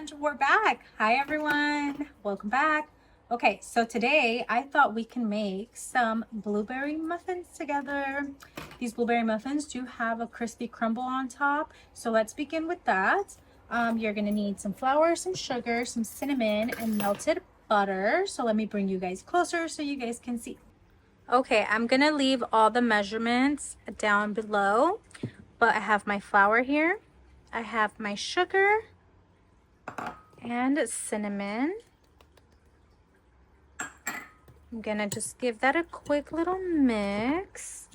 And we're back. Hi everyone, welcome back. Okay, so today I thought we can make some blueberry muffins together. These blueberry muffins do have a crispy crumble on top, so let's begin with that. You're gonna need some flour, some sugar, some cinnamon, and melted butter. So let me bring you guys closer so you guys can see. Okay, I'm gonna leave all the measurements down below, but I have my flour here, I have my sugar and cinnamon. I'm gonna just give that a quick little mix.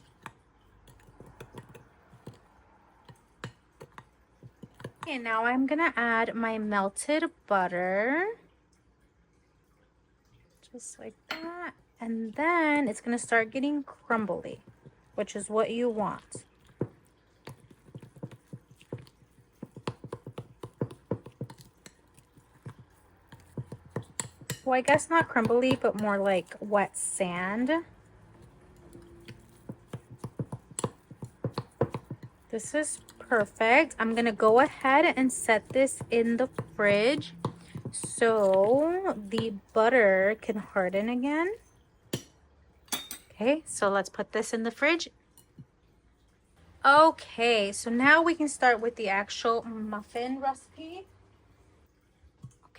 Okay, now I'm gonna add my melted butter. Just like that. And then it's gonna start getting crumbly, which is what you want. Well, I guess not crumbly, but more like wet sand. This is perfect. I'm gonna go ahead and set this in the fridge so the butter can harden again. Okay, so let's put this in the fridge. Okay, so now we can start with the actual muffin recipe.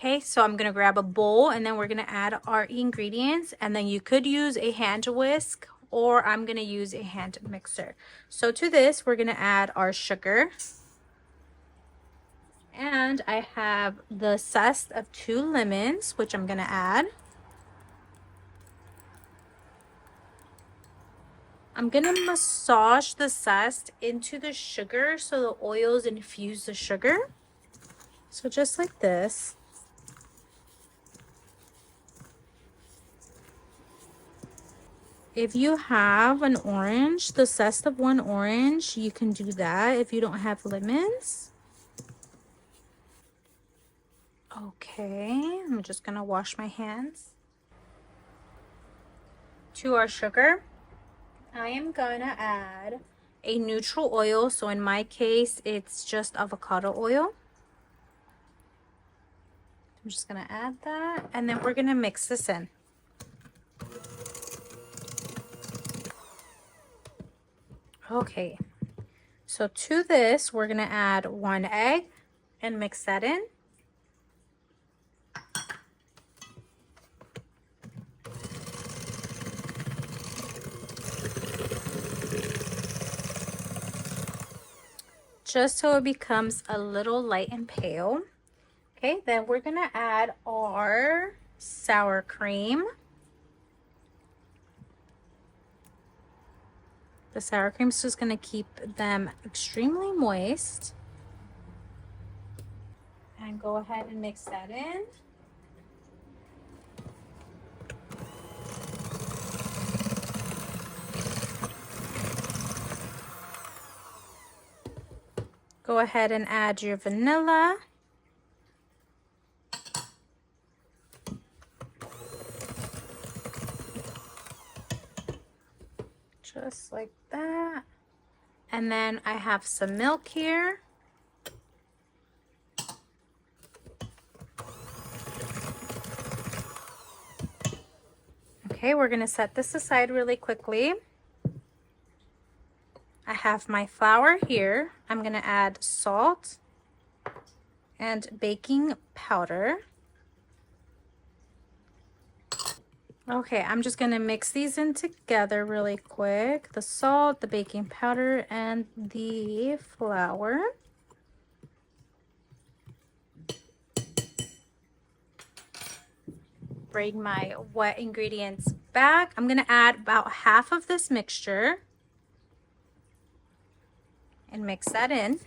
Okay, so I'm gonna grab a bowl and then we're gonna add our ingredients, and then you could use a hand whisk or I'm gonna use a hand mixer. So to this, we're gonna add our sugar. And I have the zest of 2 lemons, which I'm gonna add. I'm gonna massage the zest into the sugar so the oils infuse the sugar. So just like this. If you have an orange, the zest of 1 orange, you can do that if you don't have lemons. Okay, I'm just gonna wash my hands. To our sugar, I am gonna add a neutral oil. So in my case, it's just avocado oil. I'm just gonna add that, and then we're gonna mix this in. Okay, so to this, we're gonna add 1 egg and mix that in. Just so it becomes a little light and pale. Okay, then we're gonna add our sour cream. The sour cream is just gonna keep them extremely moist. And go ahead and mix that in. Go ahead and add your vanilla. Just like that. And then I have some milk here. Okay, we're gonna set this aside really quickly. I have my flour here. I'm gonna add salt and baking powder. Okay, I'm just gonna mix these in together really quick. The salt, the baking powder, and the flour. Bring my wet ingredients back. I'm gonna add about half of this mixture and mix that in.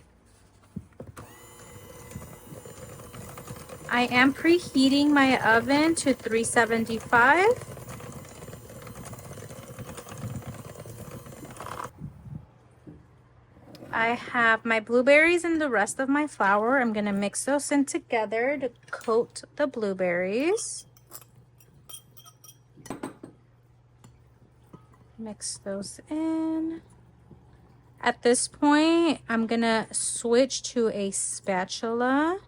I am preheating my oven to 375. I have my blueberries and the rest of my flour. I'm gonna mix those in together to coat the blueberries. Mix those in. At this point, I'm gonna switch to a spatula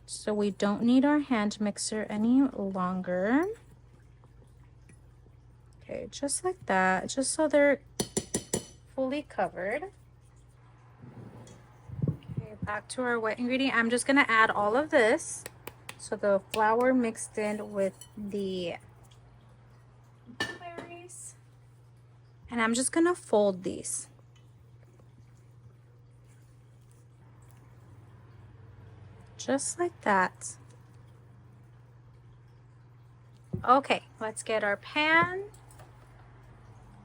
So we don't need our hand mixer any longer. Okay, just like that, just so they're fully covered. Okay, back to our wet ingredient. I'm just gonna add all of this. So the flour mixed in with the blueberries. And I'm just gonna fold these. Just like that. Okay, let's get our pan.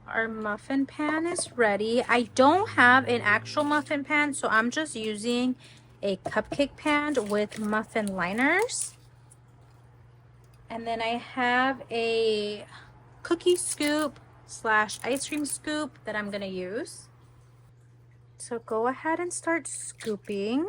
Our muffin pan is ready. I don't have an actual muffin pan, so I'm just using a cupcake pan with muffin liners. And then I have a cookie scoop slash ice cream scoop that I'm gonna use. So go ahead and start scooping.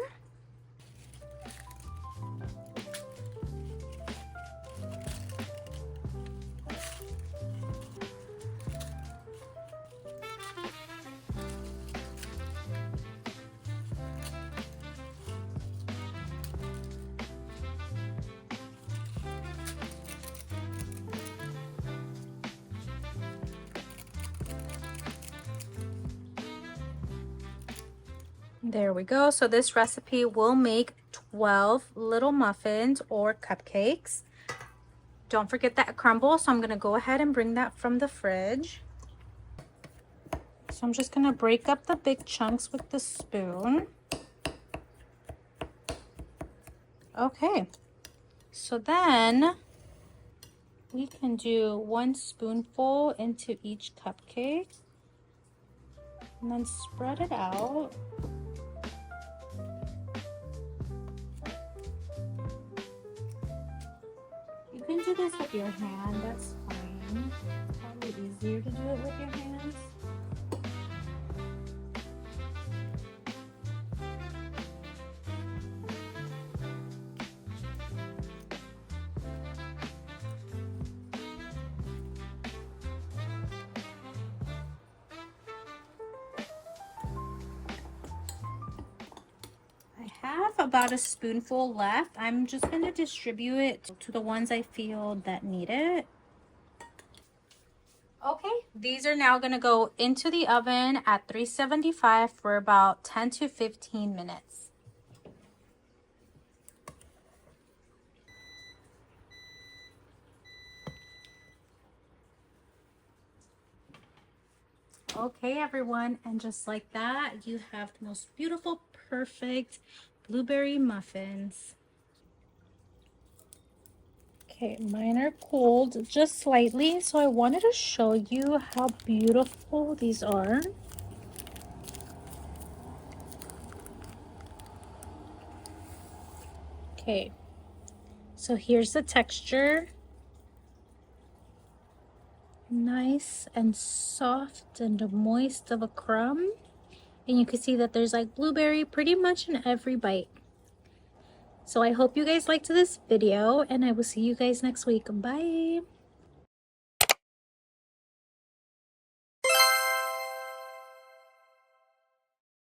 There we go. So this recipe will make 12 little muffins or cupcakes. Don't forget that crumble. So I'm going to go ahead and bring that from the fridge. So I'm just going to break up the big chunks with the spoon. Okay. So then we can do 1 spoonful into each cupcake and then spread it out. You can do this with your hand, that's fine. It's probably easier to do it with your hands. I have about a spoonful left. I'm just going to distribute it to the ones I feel that need it. Okay, these are now going to go into the oven at 375 for about 10 to 15 minutes. Okay, everyone, and just like that, you have the most beautiful, perfect blueberry muffins. Okay, mine are cooled just slightly, so I wanted to show you how beautiful these are. Okay, so here's the texture. Nice and soft and moist of a crumb. And you can see that there's like blueberry pretty much in every bite. So I hope you guys liked this video, and I will see you guys next week. Bye!